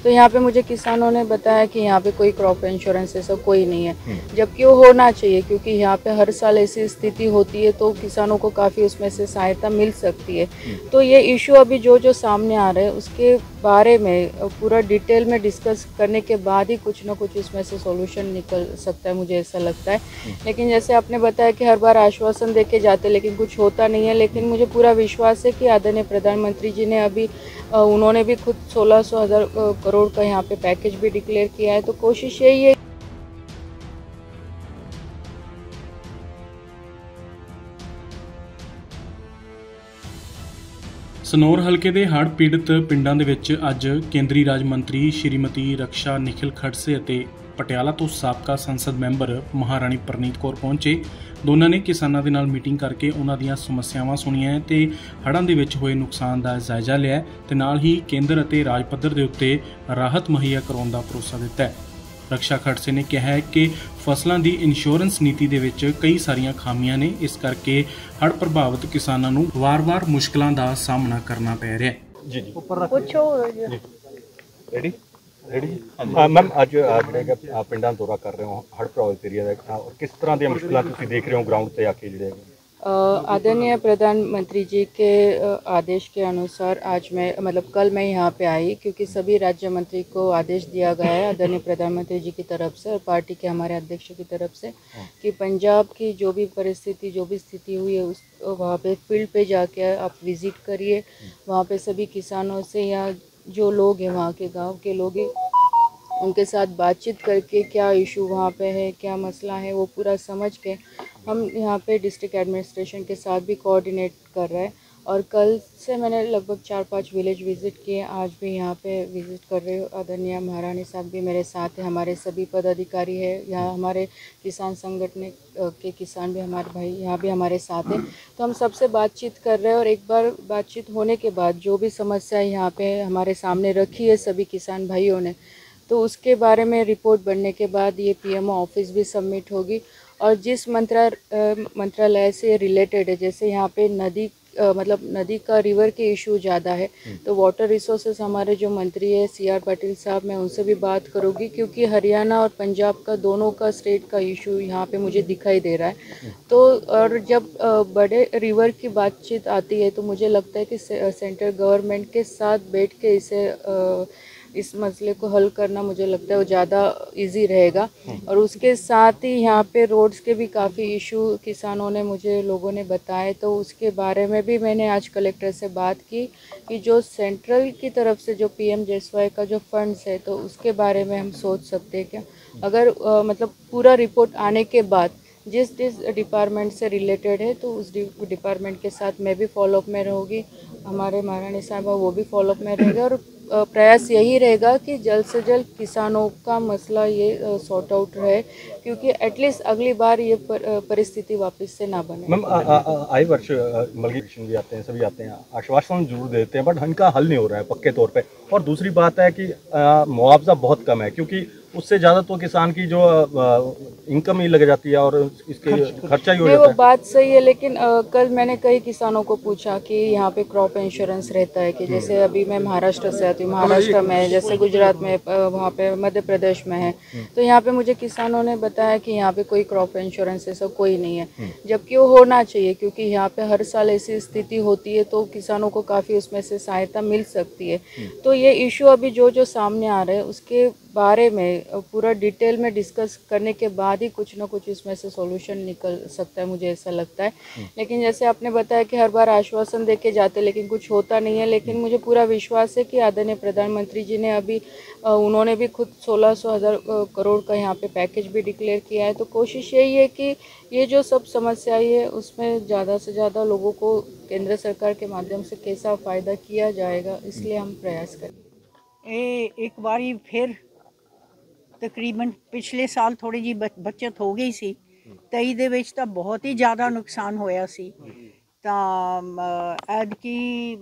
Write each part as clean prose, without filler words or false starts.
तो यहाँ पे मुझे किसानों ने बताया कि यहाँ पे कोई क्रॉप इंश्योरेंस ऐसा कोई नहीं है, जबकि वो होना चाहिए, क्योंकि यहाँ पे हर साल ऐसी स्थिति होती है तो किसानों को काफ़ी उसमें से सहायता मिल सकती है। तो ये इशू अभी जो जो सामने आ रहे हैं उसके बारे में पूरा डिटेल में डिस्कस करने के बाद ही कुछ ना कुछ इसमें से सॉल्यूशन निकल सकता है, मुझे ऐसा लगता है। लेकिन जैसे आपने बताया कि हर बार आश्वासन देके जाते लेकिन कुछ होता नहीं है, लेकिन मुझे पूरा विश्वास है कि आदरणीय प्रधानमंत्री जी ने अभी उन्होंने भी खुद 1600 करोड़ का यहाँ पे पैकेज भी डिक्लेयर किया है, तो कोशिश यही है। ਸਨੌਰ ਹਲਕੇ ਦੇ ਹੜ੍ਹ ਪੀੜਤ ਪਿੰਡਾਂ ਦੇ ਵਿੱਚ ਅੱਜ ਕੇਂਦਰੀ ਰਾਜ ਮੰਤਰੀ ਸ਼੍ਰੀਮਤੀ ਰਕਸ਼ਾ ਨਿਖਿਲ ਖੜਸੇ ਅਤੇ ਪਟਿਆਲਾ ਤੋਂ ਸਾਬਕਾ ਸੰਸਦ ਮੈਂਬਰ ਮਹਾਰਾਣੀ ਪ੍ਰਨੀਤ ਕੌਰ ਪਹੁੰਚੇ। ਦੋਨਾਂ ਨੇ ਕਿਸਾਨਾਂ ਦੇ ਨਾਲ ਮੀਟਿੰਗ ਕਰਕੇ ਉਹਨਾਂ ਦੀਆਂ ਸਮੱਸਿਆਵਾਂ ਸੁਣੀਆਂ ਤੇ ਹੜ੍ਹਾਂ ਦੇ ਵਿੱਚ ਹੋਏ ਨੁਕਸਾਨ ਦਾ ਜਾਇਜ਼ਾ ਲਿਆ ਤੇ ਨਾਲ ਹੀ ਕੇਂਦਰ ਅਤੇ ਰਾਜ ਪੱਧਰ ਦੇ ਉੱਤੇ ਰਾਹਤ ਮੁਹੱਈਆ ਕਰਾਉਣ ਦਾ ਭਰੋਸਾ ਦਿੱਤਾ ਹੈ। रक्षा खड़से ने कहा है कि फसलों की इंश्योरेंस नीति दे विच कई सारिया खामियां ने, इस करके हड़ प्रभावित किसानों नूं वार-वार मुश्किलों का सामना करना पै रहा है। जी जी रेडी रेडी मैम अज जिहड़े पिंडां दौरा कर रहे हो हड़ प्रभावित एरिया दा, किस तरह दी मुश्किलां तुसीं देख रहे हो ग्राउंड ते आके जिहड़े आदरणीय प्रधानमंत्री जी के आदेश के अनुसार आज मैं मतलब कल मैं यहाँ पे आई, क्योंकि सभी राज्य मंत्री को आदेश दिया गया है आदरणीय प्रधानमंत्री जी की तरफ से और पार्टी के हमारे अध्यक्ष की तरफ से कि पंजाब की जो भी परिस्थिति जो भी स्थिति हुई है उस वहाँ पे फील्ड पे जाके आप विज़िट करिए। वहाँ पे सभी किसानों से या जो लोग हैं वहाँ के गाँव के लोग हैं उनके साथ बातचीत करके क्या इशू वहाँ पे है, क्या मसला है, वो पूरा समझ के हम यहाँ पे डिस्ट्रिक्ट एडमिनिस्ट्रेशन के साथ भी कोऑर्डिनेट कर रहे हैं। और कल से मैंने लगभग 4-5 विलेज विज़िट किए, आज भी यहाँ पे विज़िट कर रहे हो। आदरणीय महारानी साहब भी मेरे साथ हैं, हमारे सभी पदाधिकारी हैं यहाँ, हमारे किसान संगठन के किसान भी हमारे भाई यहाँ भी हमारे साथ हैं। तो हम सबसे बातचीत कर रहे हैं और एक बार बातचीत होने के बाद जो भी समस्या यहाँ पे हमारे सामने रखी है सभी किसान भाइयों ने, तो उसके बारे में रिपोर्ट बनने के बाद ये पीएमओ ऑफिस भी सबमिट होगी। और जिस मंत्रालय से रिलेटेड है, जैसे यहाँ पे नदी मतलब नदी का रिवर के इशू ज़्यादा है, तो वाटर रिसोर्सेज हमारे जो मंत्री है CR पाटिल साहब, मैं उनसे भी बात करूँगी, क्योंकि हरियाणा और पंजाब का दोनों का स्टेट का इशू यहाँ पे मुझे दिखाई दे रहा है। तो और जब बड़े रिवर की बातचीत आती है तो मुझे लगता है कि सेंट्रल गवर्नमेंट के साथ बैठ के इस मसले को हल करना मुझे लगता है वो ज़्यादा इजी रहेगा। और उसके साथ ही यहाँ पे रोड्स के भी काफ़ी इशू किसानों ने मुझे लोगों ने बताए, तो उसके बारे में भी मैंने आज कलेक्टर से बात की कि जो सेंट्रल की तरफ से जो PM-JSY का जो फंड्स है तो उसके बारे में हम सोच सकते हैं क्या, अगर मतलब पूरा रिपोर्ट आने के बाद जिस डिपार्टमेंट से रिलेटेड है तो उस डिपार्टमेंट के साथ मैं भी फॉलोअप में रहूँगी, हमारे महारानी साहबा वो भी फॉलोअप में रहेंगे। और प्रयास यही रहेगा कि जल्द से जल्द किसानों का मसला ये सॉर्ट आउट रहे, क्योंकि एटलीस्ट अगली बार ये परिस्थिति वापस से ना बने। मैम आए वर्ष मल्टीप्लिकेशन भी आते हैं, सभी आते हैं, आश्वासन जरूर देते हैं, बट इनका हल नहीं हो रहा है पक्के तौर पे। और दूसरी बात है कि मुआवजा बहुत कम है, क्योंकि उससे ज़्यादा तो किसान की जो इनकम ही लग जाती है और इसके खर्चा ही हो जाता है। वो बात सही है, लेकिन कल मैंने कई किसानों को पूछा कि यहाँ पे क्रॉप इंश्योरेंस रहता है कि जैसे अभी मैं महाराष्ट्र से आती हूँ, महाराष्ट्र में है, जैसे गुजरात में, वहाँ पे मध्य प्रदेश में है, तो यहाँ पे मुझे किसानों ने बताया कि यहाँ पे कोई क्रॉप इंश्योरेंस ऐसा कोई नहीं है, जबकि वो होना चाहिए, क्योंकि यहाँ पे हर साल ऐसी स्थिति होती है तो किसानों को काफ़ी उसमें से सहायता मिल सकती है। तो ये इशू अभी जो जो सामने आ रहे हैं उसके बारे में पूरा डिटेल में डिस्कस करने के बाद ही कुछ ना कुछ इसमें से सॉल्यूशन निकल सकता है, मुझे ऐसा लगता है। लेकिन जैसे आपने बताया कि हर बार आश्वासन देके जाते लेकिन कुछ होता नहीं है, लेकिन मुझे पूरा विश्वास है कि आदरणीय प्रधानमंत्री जी ने अभी उन्होंने भी खुद 1600 करोड़ का यहाँ पे पैकेज भी डिक्लेयर किया है। तो कोशिश यही है कि ये जो सब समस्याएं है उसमें ज़्यादा से ज़्यादा लोगों को केंद्र सरकार के माध्यम से कैसा फ़ायदा किया जाएगा, इसलिए हम प्रयास करें। एक बारी फिर तकरीबन पिछले साल थोड़ी जी बचत हो गई सी, 23 ਦੇ ਵਿੱਚ ਤਾਂ ਬਹੁਤ ਹੀ ਜ਼ਿਆਦਾ ਨੁਕਸਾਨ ਹੋਇਆ ਸੀ। ਤਾਂ ਐਤਕੀ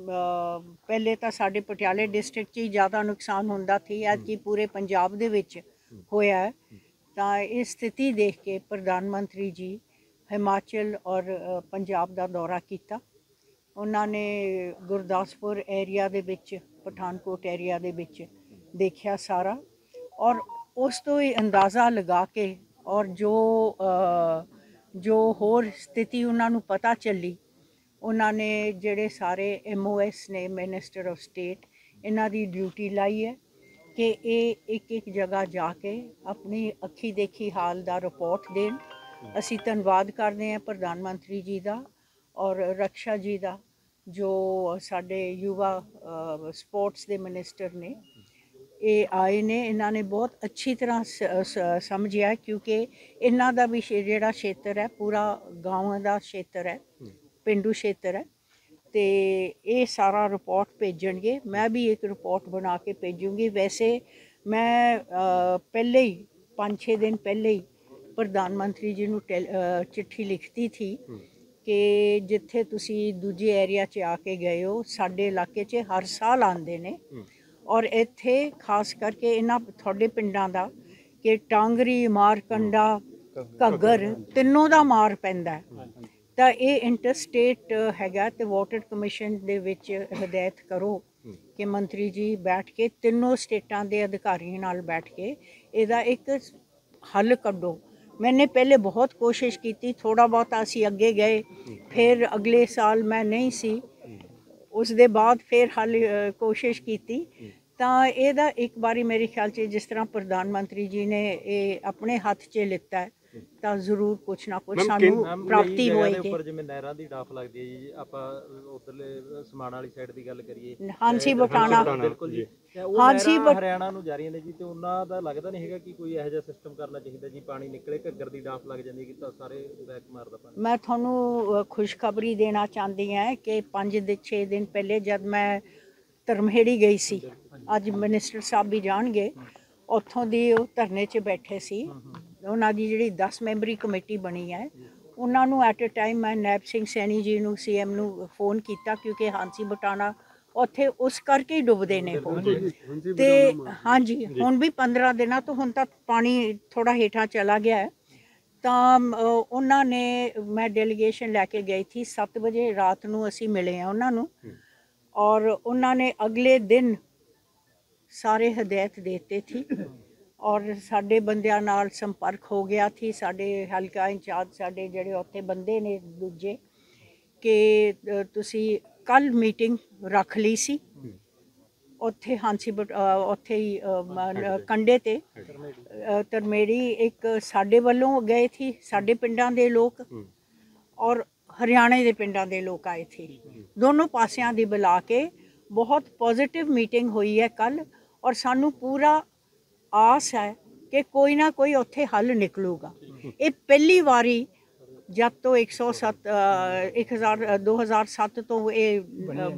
ਪਹਿਲੇ ਤਾਂ ਸਾਡੇ ਪਟਿਆਲੇ ਡਿਸਟ੍ਰਿਕਟ 'ਚ ਹੀ ਜ਼ਿਆਦਾ ਨੁਕਸਾਨ ਹੁੰਦਾ ਸੀ, ਐਤਕੀ ਪੂਰੇ ਪੰਜਾਬ ਦੇ ਵਿੱਚ ਹੋਇਆ। ਤਾਂ ਇਹ ਸਥਿਤੀ ਦੇਖ ਕੇ ਪ੍ਰਧਾਨ ਮੰਤਰੀ ਜੀ ਹਿਮਾਚਲ ਔਰ ਪੰਜਾਬ ਦਾ ਦੌਰਾ ਕੀਤਾ। ਉਹਨਾਂ ਨੇ ਗੁਰਦਾਸਪੁਰ ਏਰੀਆ ਦੇ ਵਿੱਚ, ਪਠਾਨਕੋਟ ਏਰੀਆ ਦੇ ਵਿੱਚ ਦੇਖਿਆ ਸਾਰਾ, ਔਰ ਉਸ ਤੋਂ ਹੀ ਅੰਦਾਜ਼ਾ ਲਗਾ ਕੇ ਔਰ ਜੋ ਹੋਰ ਸਥਿਤੀ ਉਹਨਾਂ ਨੂੰ ਪਤਾ ਚੱਲੀ, ਉਹਨਾਂ ਨੇ ਜਿਹੜੇ ਸਾਰੇ MOS ਨੇ, ਮਿਨਿਸਟਰ ਆਫ ਸਟੇਟ, ਇਹਨਾਂ ਦੀ ਡਿਊਟੀ ਲਾਈ ਹੈ ਕਿ ਇਹ ਇੱਕ ਜਗ੍ਹਾ ਜਾ ਕੇ ਆਪਣੀ ਅੱਖੀ ਦੇਖੀ ਹਾਲ ਦਾ ਰਿਪੋਰਟ ਦੇਣ। ਅਸੀਂ ਧੰਨਵਾਦ ਕਰਦੇ ਹਾਂ ਪ੍ਰਧਾਨ ਮੰਤਰੀ ਜੀ ਦਾ ਔਰ ਰਕਸ਼ਾ ਜੀ ਦਾ, ਜੋ ਸਾਡੇ ਯੁਵਾ ਸਪੋਰਟਸ ਦੇ ਮਿਨਿਸਟਰ ਨੇ, ਇਹ ਆਏ ਨੇ। ਇਹਨਾਂ ਨੇ ਬਹੁਤ ਅੱਛੀ ਤਰ੍ਹਾਂ ਸਮਝਿਆ, ਕਿਉਂਕਿ ਇਹਨਾਂ ਦਾ ਵੀ ਜਿਹੜਾ ਖੇਤਰ ਹੈ ਪੂਰਾ ਗਾਂਵਾਂ ਦਾ ਖੇਤਰ ਹੈ, ਪਿੰਡੂ ਖੇਤਰ ਹੈ, ਤੇ ਇਹ ਸਾਰਾ ਰਿਪੋਰਟ ਭੇਜਣਗੇ। ਮੈਂ ਵੀ ਇੱਕ ਰਿਪੋਰਟ ਬਣਾ ਕੇ ਭੇਜੂੰਗੀ। ਵੈਸੇ ਮੈਂ ਪਹਿਲੇ ਹੀ 5-6 ਦਿਨ ਪਹਿਲੇ ਹੀ ਪ੍ਰਧਾਨ ਮੰਤਰੀ ਜੀ ਨੂੰ ਚਿੱਠੀ ਲਿਖਤੀ ਥੀ ਕਿ ਜਿੱਥੇ ਤੁਸੀਂ ਦੂਜੇ ਏਰੀਆ 'ਚ ਆ ਕੇ ਗਏ ਹੋ, ਸਾਡੇ ਇਲਾਕੇ 'ਚ ਹਰ ਸਾਲ ਆਉਂਦੇ ਨੇ, ਔਰ ਇੱਥੇ ਖਾਸ ਕਰਕੇ ਇਹਨਾਂ ਤੁਹਾਡੇ ਪਿੰਡਾਂ ਦਾ ਕਿ ਟਾਂਗਰੀ, ਮਾਰਕੰਡਾ, ਘੱਗਰ ਤਿੰਨੋਂ ਦਾ ਮਾਰ ਪੈਂਦਾ ਹੈ। ਤਾਂ ਇਹ ਇੰਟਰਸਟੇਟ ਹੈਗਾ, ਤੇ ਵਾਟਰ ਕਮਿਸ਼ਨ ਦੇ ਵਿੱਚ ਹਦਾਇਤ ਕਰੋ ਕਿ ਮੰਤਰੀ ਜੀ ਬੈਠ ਕੇ ਤਿੰਨੋਂ ਸਟੇਟਾਂ ਦੇ ਅਧਿਕਾਰੀਆਂ ਨਾਲ ਬੈਠ ਕੇ ਇਹਦਾ ਇੱਕ ਹੱਲ ਕੱਢੋ। मैंने पहले बहुत कोशिश की थी, थोड़ा बहुत असी अगे गए, फिर अगले साल मैं नहीं सी, उस दे बाद फिर हल कोशिश की थी। तो ਇਹਦਾ ਇੱਕ ਵਾਰੀ ਮੇਰੇ ਖਿਆਲ 'ਚ ਜਿਸ ਤਰ੍ਹਾਂ ਪ੍ਰਧਾਨ ਮੰਤਰੀ ਜੀ ਨੇ ਇਹ ਆਪਣੇ ਹੱਥ 'ਚ ਲਿੱਤਾ ਹੈ, ਤਾਂ ਜ਼ਰੂਰ ਕੁਛ ਨਾ ਕੁਛ ਸਾਨੂੰ ਪ੍ਰਾਪਤੀ ਹੋਏਗੀ। ਉੱਪਰ ਜਿਵੇਂ ਨਹਿਰਾਂ ਦੀ ਡਾਫ ਲੱਗਦੀ ਹੈ ਜੀ, ਆਪਾਂ ਉਧਰਲੇ ਸਮਾਨ ਵਾਲੀ ਸਾਈਡ ਦੀ ਗੱਲ ਕਰੀਏ, ਹਾਂਸੀ ਬਟਾਣਾ, ਬਿਲਕੁਲ ਜੀ, ਹਾਂਸੀ ਹਰਿਆਣਾ ਨੂੰ ਜਾ ਰਹੀਆਂ ਨੇ ਜੀ, ਤੇ ਉਹਨਾਂ ਦਾ ਲੱਗਦਾ ਨਹੀਂ ਹੈਗਾ ਕਿ ਕੋਈ ਇਹੋ ਜਿਹਾ ਸਿਸਟਮ ਕਰਨਾ ਚਾਹੀਦਾ ਜੀ, ਪਾਣੀ ਨਿਕਲੇ, ਘੱਗਰ ਦੀ ਡਾਫ ਲੱਗ ਜਾਂਦੀ ਕਿ ਤਾਂ ਸਾਰੇ ਬੈਕ ਮਾਰਦਾ ਪਾਣੀ। ਮੈਂ ਤੁਹਾਨੂੰ ਖੁਸ਼ਖਬਰੀ ਦੇਣਾ ਚਾਹੁੰਦੀ ਹਾਂ ਕਿ 5-6 ਦਿਨ ਪਹਿਲੇ ਜਦ ਮੈਂ ਧਰਮਹੇੜੀ ਗਈ ਸੀ, ਅੱਜ ਮਿਨਿਸਟਰ ਸਾਹਿਬ ਵੀ ਜਾਣਗੇ, ਉੱਥੋਂ ਦੀ ਉਹ ਧਰਨੇ 'ਚ ਬੈਠੇ ਸੀ। ਉਹਨਾਂ ਦੀ ਜਿਹੜੀ 10 ਮੈਂਬਰੀ ਕਮੇਟੀ ਬਣੀ ਹੈ, ਉਹਨਾਂ ਨੂੰ ਐਟ ਅ ਟਾਈਮ ਮੈਂ ਨੈਬ ਸਿੰਘ ਸੈਣੀ ਜੀ ਨੂੰ, CM ਨੂੰ ਫੋਨ ਕੀਤਾ, ਕਿਉਂਕਿ ਹਾਂਸੀ ਬਟਾਣਾ ਉੱਥੇ ਉਸ ਕਰਕੇ ਹੀ ਡੁੱਬਦੇ ਨੇ ਉਹ। ਤੇ ਹਾਂਜੀ, ਹੁਣ ਵੀ 15 ਦਿਨਾਂ ਤੋਂ ਹੁਣ ਤੱਕ ਪਾਣੀ ਥੋੜਾ ਹੇਠਾਂ ਚਲਾ ਗਿਆ ਹੈ। ਤਾਂ ਉਹਨਾਂ ਨੇ, ਮੈਂ ਡੈਲੀਗੇਸ਼ਨ ਲੈ ਕੇ ਗਈ ਥੀ, 7 ਵਜੇ ਰਾਤ ਨੂੰ ਅਸੀਂ ਮਿਲੇ ਹਾਂ ਉਹਨਾਂ ਨੂੰ, ਔਰ ਉਹਨਾਂ ਨੇ ਅਗਲੇ ਦਿਨ ਸਾਰੇ ਹਦਾਇਤ ਦੇਤੇ ਥੀ, ਔਰ ਸਾਡੇ ਬੰਦਿਆਂ ਨਾਲ ਸੰਪਰਕ ਹੋ ਗਿਆ ਥੀ, ਸਾਡੇ ਹਲਕਾ ਇੰਚਾਰਜ ਸਾਡੇ ਜਿਹੜੇ ਉੱਥੇ ਬੰਦੇ ਨੇ ਦੂਜੇ, ਕਿ ਤੁਸੀਂ ਕੱਲ ਮੀਟਿੰਗ ਰੱਖ ਲਈ ਸੀ ਉੱਥੇ ਹਾਂਸੀ ਉੱਥੇ ਹੀ ਕੰਡੇ ਤੇ ਧਰਮੇੜੀ। ਇੱਕ ਸਾਡੇ ਵੱਲੋਂ ਗਏ ਥੀ, ਸਾਡੇ ਪਿੰਡਾਂ ਦੇ ਲੋਕ, ਔਰ ਹਰਿਆਣੇ ਦੇ ਪਿੰਡਾਂ ਦੇ ਲੋਕ ਆਏ ਥੇ। ਦੋਨੋਂ ਪਾਸਿਆਂ ਦੀ ਬੁਲਾ ਕੇ ਬਹੁਤ ਪੋਜ਼ਿਟਿਵ ਮੀਟਿੰਗ ਹੋਈ ਹੈ ਕੱਲ, ਔਰ ਸਾਨੂੰ ਪੂਰਾ ਆਸ ਹੈ ਕਿ ਕੋਈ ਨਾ ਕੋਈ ਉੱਥੇ ਹੱਲ ਨਿਕਲੂਗਾ। ਇਹ ਪਹਿਲੀ ਵਾਰੀ ਜਦ ਤੋਂ 2007 ਤੋਂ ਇਹ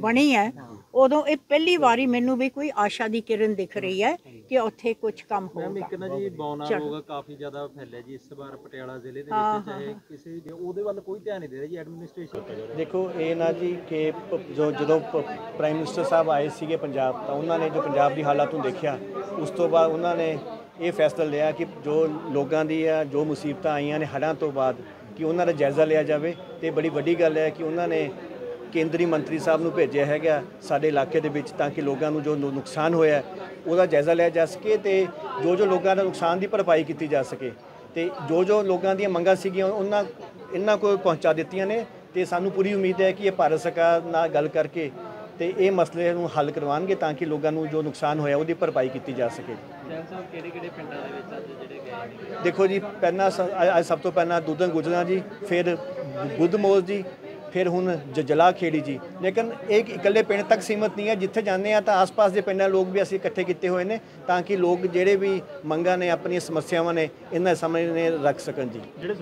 ਬਣੀ ਹੈ, ਉਦੋਂ ਇਹ ਪਹਿਲੀ ਵਾਰੀ ਮੈਨੂੰ ਵੀ ਕੋਈ ਆਸ਼ਾ ਦੀ ਕਿਰਨ ਦਿਖ ਰਹੀ ਹੈ ਕਿ ਉੱਥੇ ਕੁਝ ਕੰਮ ਹੋਊਗਾ। ਇੱਕ ਨਾ ਜੀ ਬੌਨਾ ਰੋਗ ਕਾਫੀ ਜ਼ਿਆਦਾ ਫੈਲਿਆ ਜੀ ਇਸ ਵਾਰ ਪਟਿਆਲਾ ਜ਼ਿਲ੍ਹੇ ਦੇ ਵਿੱਚ, ਚਾਹੇ ਕਿਸੇ ਵੀ, ਉਹਦੇ ਵੱਲ ਕੋਈ ਧਿਆਨ ਨਹੀਂ ਦੇ ਰਿਹਾ ਜੀ ਐਡਮਿਨਿਸਟ੍ਰੇਸ਼ਨ। ਦੇਖੋ ਇਹ ਨਾ ਜੀ ਕਿ ਜਦੋਂ ਪ੍ਰਾਈਮ ਮਿਨਿਸਟਰ ਸਾਹਿਬ ਆਏ ਸੀਗੇ ਪੰਜਾਬ, ਤਾਂ ਉਹਨਾਂ ਨੇ ਜੋ ਪੰਜਾਬ ਦੀ ਹਾਲਾਤ ਨੂੰ ਦੇਖਿਆ, ਉਸ ਤੋਂ ਬਾਅਦ ਉਹਨਾਂ ਨੇ ਇਹ ਫੈਸਲਾ ਲਿਆ ਕਿ ਜੋ ਲੋਕਾਂ ਦੀ ਆ ਜੋ ਮੁਸੀਬਤਾਂ ਆਈਆਂ ਨੇ ਹੜ੍ਹਾਂ ਤੋਂ ਬਾਅਦ, ਕਿ ਉਹਨਾਂ ਦਾ ਜਾਇਜ਼ਾ ਲਿਆ ਜਾਵੇ। ਤੇ ਬੜੀ ਵੱਡੀ ਗੱਲ ਹੈ ਕਿ ਉਹਨਾਂ ਨੇ ਕੇਂਦਰੀ ਮੰਤਰੀ ਸਾਹਿਬ ਨੂੰ ਭੇਜਿਆ ਹੈਗਾ ਸਾਡੇ ਇਲਾਕੇ ਦੇ ਵਿੱਚ, ਤਾਂ ਕਿ ਲੋਕਾਂ ਨੂੰ ਜੋ ਨੁਕਸਾਨ ਹੋਇਆ ਉਹਦਾ ਜਾਇਜ਼ਾ ਲਿਆ ਜਾ ਸਕੇ, ਤੇ ਜੋ ਲੋਕਾਂ ਦਾ ਨੁਕਸਾਨ ਦੀ ਭਰਪਾਈ ਕੀਤੀ ਜਾ ਸਕੇ, ਤੇ ਜੋ ਲੋਕਾਂ ਦੀਆਂ ਮੰਗਾਂ ਸੀਗੀਆਂ ਇਹਨਾਂ ਕੋਲ ਪਹੁੰਚਾ ਦਿੱਤੀਆਂ ਨੇ। ਤੇ ਸਾਨੂੰ ਪੂਰੀ ਉਮੀਦ ਹੈ ਕਿ ਇਹ ਭਾਰਤ ਸਰਕਾਰ ਨਾਲ ਗੱਲ ਕਰਕੇ ਤੇ ਇਹ ਮਸਲੇ ਨੂੰ ਹੱਲ ਕਰਵਾਉਣਗੇ, ਤਾਂ ਕਿ ਲੋਕਾਂ ਨੂੰ ਜੋ ਨੁਕਸਾਨ ਹੋਇਆ ਉਹਦੀ ਭਰਪਾਈ ਕੀਤੀ ਜਾ ਸਕੇ। ਕਿਹੜੇ ਪਿੰਡਾਂ ਦੇ ਵਿੱਚ ਅੱਜ ਜਿਹੜੇ ਗਏ ਨੇ? ਦੇਖੋ ਜੀ, ਪਹਿਲਾਂ ਅੱਜ ਸਭ ਤੋਂ ਪਹਿਲਾਂ ਦੁੱਧਨ ਗੁਜਰਾਂ ਜੀ, ਫਿਰ ਬੁੱਧਮੋਲ ਜੀ, ਫਿਰ ਹੁਣ ਜਲਾ ਖੇੜੀ ਜੀ। ਲੇਕਿਨ ਇਹ ਇਕੱਲੇ ਪਿੰਡ ਤੱਕ ਸੀਮਤ ਨਹੀਂ ਹੈ, ਜਿੱਥੇ ਜਾਂਦੇ ਹਾਂ ਤਾਂ ਆਸ-ਪਾਸ ਦੇ ਪਿੰਡਾਂ ਲੋਕ ਵੀ ਅਸੀਂ ਇਕੱਠੇ ਕੀਤੇ ਹੋਏ ਨੇ, ਤਾਂ ਕਿ ਲੋਕ ਜਿਹੜੇ ਵੀ ਮੰਗਾਂ ਨੇ, ਆਪਣੀਆਂ ਸਮੱਸਿਆਵਾਂ ਨੇ, ਇਹਨਾਂ ਸਾਹਮਣੇ ਰੱਖ ਸਕਣ ਜੀ। ਜਿਹੜੇ